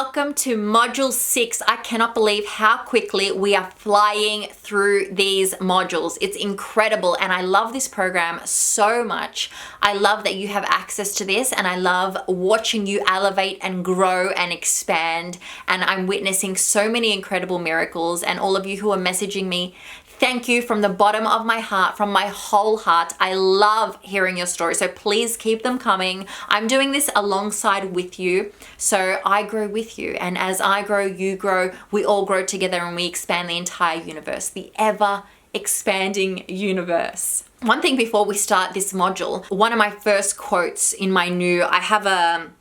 welcome to Module 6. I cannot believe how quickly we are flying through these modules. It's incredible and I love this program so much. I love that you have access to this and I love watching you elevate and grow and expand, and I'm witnessing so many incredible miracles. And all of you who are messaging me, thank you from the bottom of my heart, from my whole heart. I love hearing your stories, so please keep them coming. I'm doing this alongside with you, so I grow with you. And as I grow, you grow, we all grow together and we expand the entire universe, the ever expanding universe. One thing before we start this module, one of my first quotes in my I have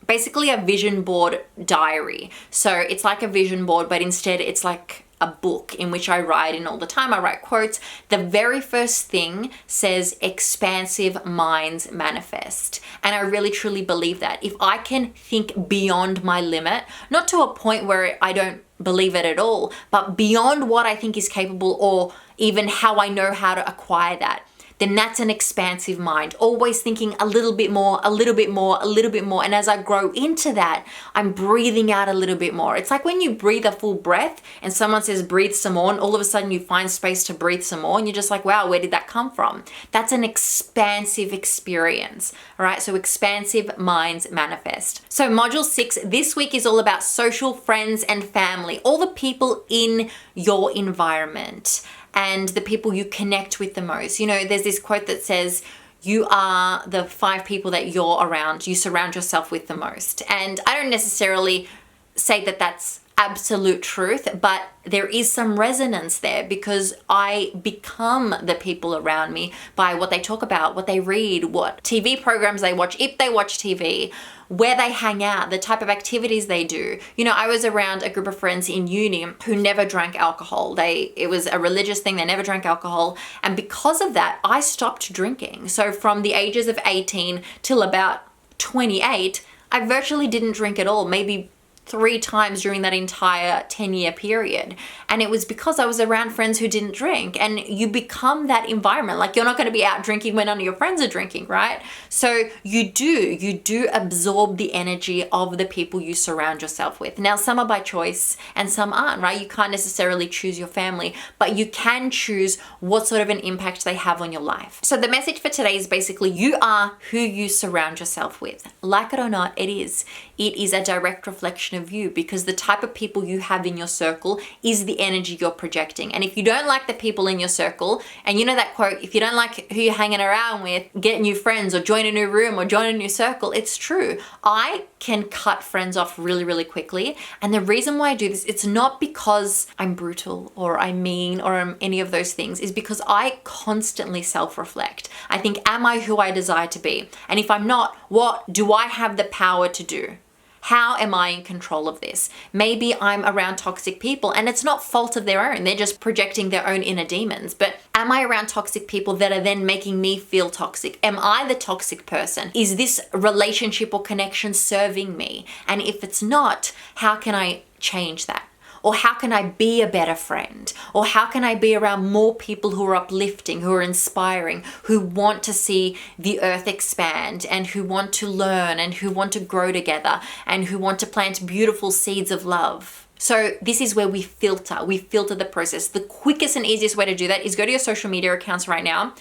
basically a vision board diary. So it's like a vision board, but instead it's like a book in which I write in all the time. I write quotes. The very first thing says expansive minds manifest. And I really truly believe that. If I can think beyond my limit, not to a point where I don't believe it at all, but beyond what I think is capable or even how I know how to acquire that, then that's an expansive mind, always thinking a little bit more, a little bit more, a little bit more. And as I grow into that, I'm breathing out a little bit more. It's like when you breathe a full breath and someone says, breathe some more, and all of a sudden you find space to breathe some more. And you're just like, wow, where did that come from? That's an expansive experience. All right. So expansive minds manifest. So module 6 this week is all about social, friends, and family, all the people in your environment and the people you connect with the most. You know, there's this quote that says, you are the 5 people that you're around, you surround yourself with the most. And I don't necessarily say that that's absolute truth, but there is some resonance there because I become the people around me by what they talk about, what they read, what TV programs they watch, if they watch TV, where they hang out, the type of activities they do. You know, I was around a group of friends in uni who never drank alcohol. It was a religious thing. They never drank alcohol. And because of that, I stopped drinking. So from the ages of 18 till about 28, I virtually didn't drink at all, maybe 3 times during that entire 10-year period. And it was because I was around friends who didn't drink, and you become that environment. Like, you're not going to be out drinking when none of your friends are drinking, right? So you do absorb the energy of the people you surround yourself with. Now, some are by choice and some aren't, right? You can't necessarily choose your family, but you can choose what sort of an impact they have on your life. So the message for today is basically, you are who you surround yourself with. Like it or not, it is. It is a direct reflection of you, because the type of people you have in your circle is the energy you're projecting. And if you don't like the people in your circle, and you know that quote, if you don't like who you're hanging around with, get new friends or join a new room or join a new circle. It's true. I can cut friends off really, really quickly. And the reason why I do this, it's not because I'm brutal or I'm mean or I'm any of those things, is because I constantly self-reflect. I think, am I who I desire to be? And if I'm not, what do I have the power to do? How am I in control of this? Maybe I'm around toxic people and it's not fault of their own. They're just projecting their own inner demons. But am I around toxic people that are then making me feel toxic? Am I the toxic person? Is this relationship or connection serving me? And if it's not, how can I change that? Or how can I be a better friend? Or how can I be around more people who are uplifting, who are inspiring, who want to see the earth expand, and who want to learn, and who want to grow together, and who want to plant beautiful seeds of love? So this is where we filter the process. The quickest and easiest way to do that is go to your social media accounts right now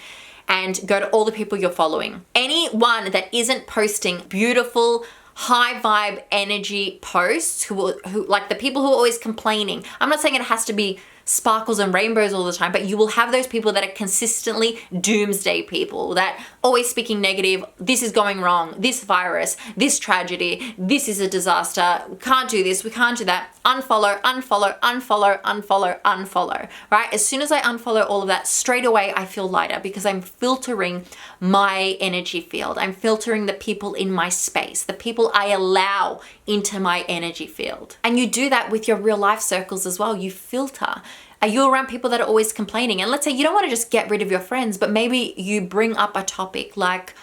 and go to all the people you're following. Anyone that isn't posting beautiful, high vibe energy posts, who like the people who are always complaining. I'm not saying it has to be sparkles and rainbows all the time, but you will have those people that are consistently doomsday people, that always speaking negative. This is going wrong. This virus, this tragedy, this is a disaster. We can't do this. We can't do that. Unfollow, unfollow, unfollow, unfollow, unfollow, right? As soon as I unfollow all of that, straight away, I feel lighter because I'm filtering my energy field. I'm filtering the people in my space, the people I allow into my energy field. And you do that with your real life circles as well. You filter. Are you around people that are always complaining? And let's say you don't want to just get rid of your friends, but maybe you bring up a topic like,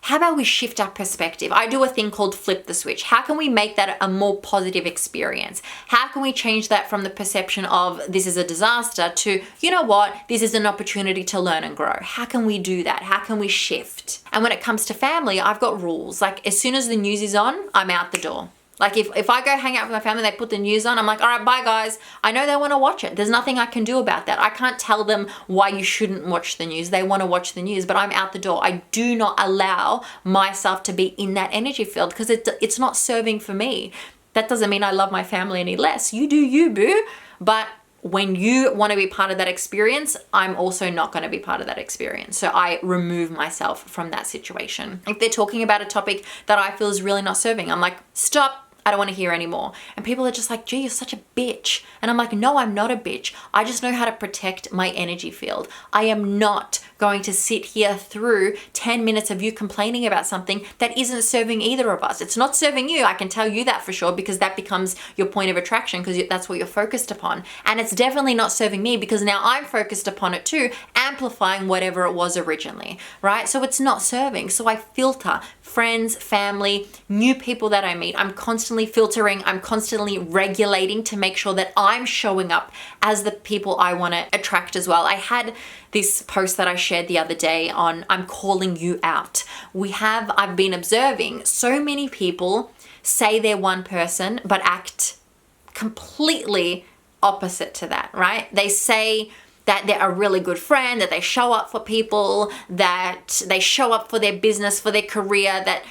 how about we shift our perspective? I do a thing called flip the switch. How can we make that a more positive experience? How can we change that from the perception of this is a disaster to, you know what, this is an opportunity to learn and grow? How can we do that? How can we shift? And when it comes to family, I've got rules. Like, as soon as the news is on, I'm out the door. Like if I go hang out with my family, they put the news on, I'm like, all right, bye guys. I know they want to watch it. There's nothing I can do about that. I can't tell them why you shouldn't watch the news. They want to watch the news, but I'm out the door. I do not allow myself to be in that energy field because it's not serving for me. That doesn't mean I love my family any less. You do you, boo. But when you want to be part of that experience, I'm also not going to be part of that experience. So I remove myself from that situation. If they're talking about a topic that I feel is really not serving, I'm like, stop. I don't want to hear anymore. And people are just like, gee, you're such a bitch. And I'm like, no, I'm not a bitch. I just know how to protect my energy field. I am not going to sit here through 10 minutes of you complaining about something that isn't serving either of us. It's not serving you. I can tell you that for sure, because that becomes your point of attraction, because that's what you're focused upon. And it's definitely not serving me, because now I'm focused upon it too, amplifying whatever it was originally, right? So it's not serving. So I filter friends, family, new people that I meet. I'm constantly filtering. I'm constantly regulating to make sure that I'm showing up as the people I want to attract as well. I had this post that I shared the other day on I'm calling you out. I've been observing so many people say they're one person but act completely opposite to that, right? They say that they're a really good friend, that they show up for people, that they show up for their business, for their career, that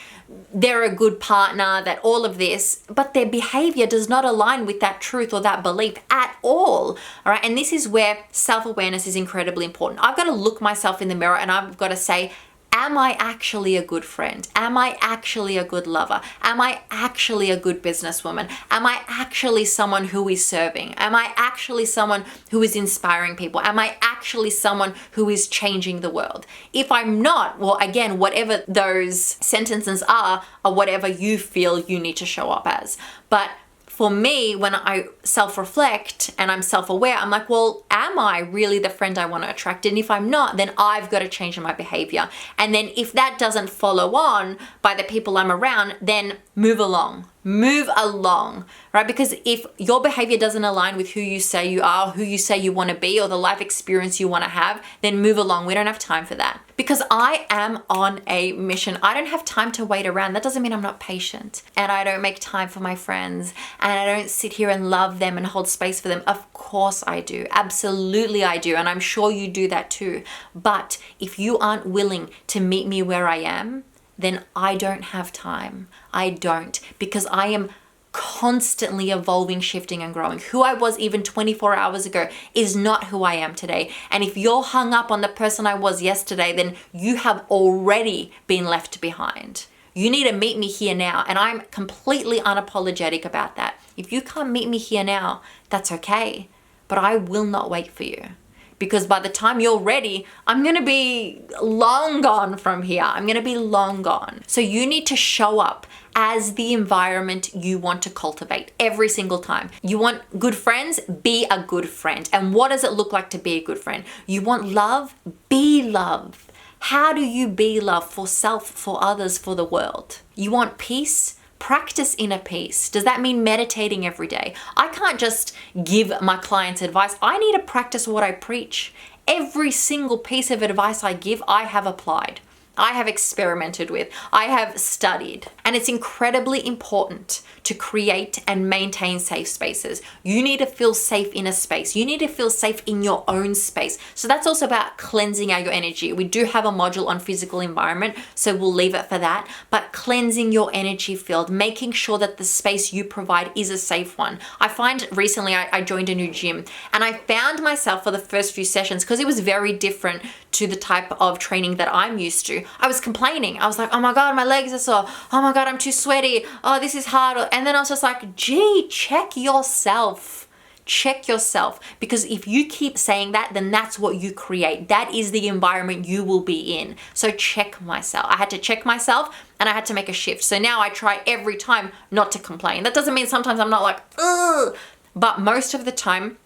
they're a good partner, that all of this, but their behavior does not align with that truth or that belief at all. All right. And this is where self-awareness is incredibly important. I've got to look myself in the mirror and I've got to say, am I actually a good friend? Am I actually a good lover? Am I actually a good businesswoman? Am I actually someone who is serving? Am I actually someone who is inspiring people? Am I actually someone who is changing the world? If I'm not, well, again, whatever those sentences are whatever you feel you need to show up as. But for me, when I self-reflect and I'm self-aware, I'm like, well, am I really the friend I want to attract? And if I'm not, then I've got to change my behavior. And then if that doesn't follow on by the people I'm around, then move along, right? Because if your behavior doesn't align with who you say you are, who you say you want to be, or the life experience you want to have, then move along. We don't have time for that. Because I am on a mission. I don't have time to wait around. That doesn't mean I'm not patient. And I don't make time for my friends. And I don't sit here and love them and hold space for them. Of course I do. Absolutely I do. And I'm sure you do that too. But if you aren't willing to meet me where I am, then I don't have time. I don't, because I am constantly evolving, shifting, and growing. Who I was even 24 hours ago is not who I am today. And if you're hung up on the person I was yesterday, then you have already been left behind. You need to meet me here now. And I'm completely unapologetic about that. If you can't meet me here now, that's okay. But I will not wait for you. Because by the time you're ready, I'm going to be long gone from here. I'm going to be long gone. So you need to show up as the environment you want to cultivate every single time. You want good friends? Be a good friend. And what does it look like to be a good friend? You want love? Be love. How do you be love for self, for others, for the world? You want peace? Practice inner peace. Does that mean meditating every day? I can't just give my clients advice. I need to practice what I preach. Every single piece of advice I give, I have applied. I have experimented with, I have studied. And it's incredibly important to create and maintain safe spaces. You need to feel safe in a space. You need to feel safe in your own space. So that's also about cleansing out your energy. We do have a module on physical environment, so we'll leave it for that. But cleansing your energy field, making sure that the space you provide is a safe one. I find recently I joined a new gym and I found myself for the first few sessions, because it was very different to the type of training that I'm used to. I was complaining. I was like, oh my God, my legs are sore. Oh my God, I'm too sweaty. Oh, this is hard. And then I was just like, gee, check yourself. Check yourself. Because if you keep saying that, then that's what you create. That is the environment you will be in. So check myself. I had to check myself and I had to make a shift. So now I try every time not to complain. That doesn't mean sometimes I'm not like, ugh. But most of the time,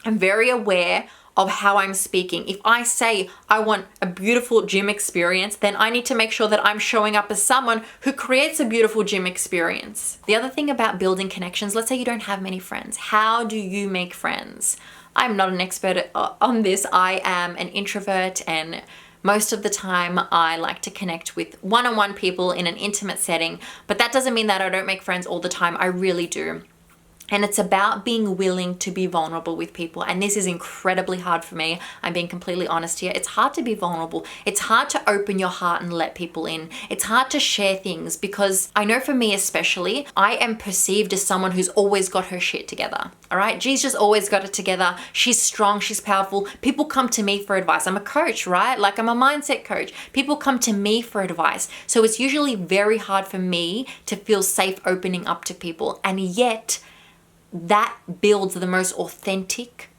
I'm very aware of how I'm speaking. If I say I want a beautiful gym experience, then I need to make sure that I'm showing up as someone who creates a beautiful gym experience. The other thing about building connections, let's say you don't have many friends. How do you make friends? I'm not an expert on this. I am an introvert, and Most of the time, I like to connect with one-on-one people in an intimate setting, but that doesn't mean that I don't make friends all the time. I really do. And it's about being willing to be vulnerable with people. And this is incredibly hard for me. I'm being completely honest here. It's hard to be vulnerable. It's hard to open your heart and let people in. It's hard to share things because I know for me especially, I am perceived as someone who's always got her shit together. All right. G's just always got it together. She's strong. She's powerful. People come to me for advice. I'm a coach, right? Like I'm a mindset coach. People come to me for advice. So it's usually very hard for me to feel safe opening up to people. And yet, that builds the most authentic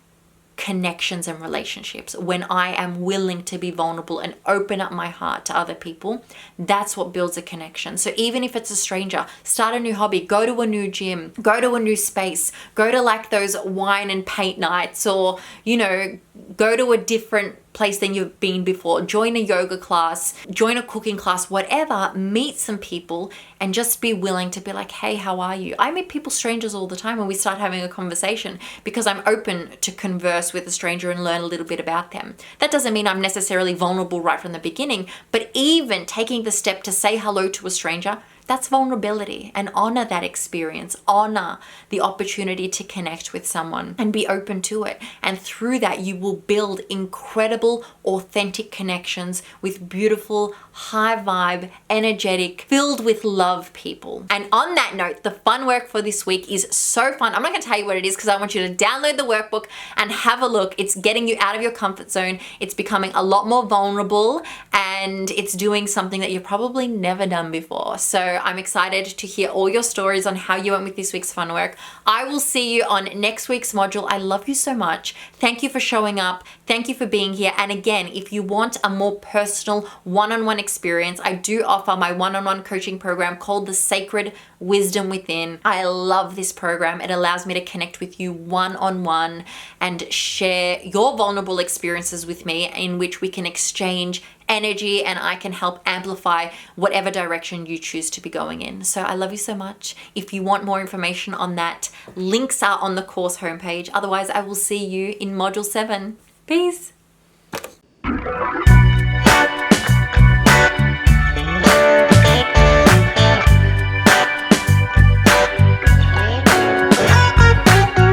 connections and relationships. When I am willing to be vulnerable and open up my heart to other people, that's what builds a connection. So even if it's a stranger, start a new hobby, go to a new gym, go to a new space, go to like those wine and paint nights, or, you know, go to a different place than you've been before, join a yoga class, join a cooking class, whatever, meet some people and just be willing to be like, hey, how are you? I meet people, strangers all the time when we start having a conversation because I'm open to converse with a stranger and learn a little bit about them. That doesn't mean I'm necessarily vulnerable right from the beginning, but even taking the step to say hello to a stranger, that's vulnerability, and honor that experience, honor the opportunity to connect with someone and be open to it. And through that, you will build incredible, authentic connections with beautiful, high vibe, energetic, filled with love people. And on that note, the fun work for this week is so fun. I'm not gonna tell you what it is because I want you to download the workbook and have a look. It's getting you out of your comfort zone. It's becoming a lot more vulnerable and it's doing something that you've probably never done before. So I'm excited to hear all your stories on how you went with this week's fun work. I will see you on next week's module. I love you so much. Thank you for showing up. Thank you for being here. And again, if you want a more personal one-on-one experience, I do offer my one-on-one coaching program called the Sacred Wisdom Within. I love this program. It allows me to connect with you one-on-one and share your vulnerable experiences with me, in which we can exchange energy and I can help amplify whatever direction you choose to be going in. So I love you so much. If you want more information on that, links are on the course homepage. Otherwise, I will see you in module 7. Peace.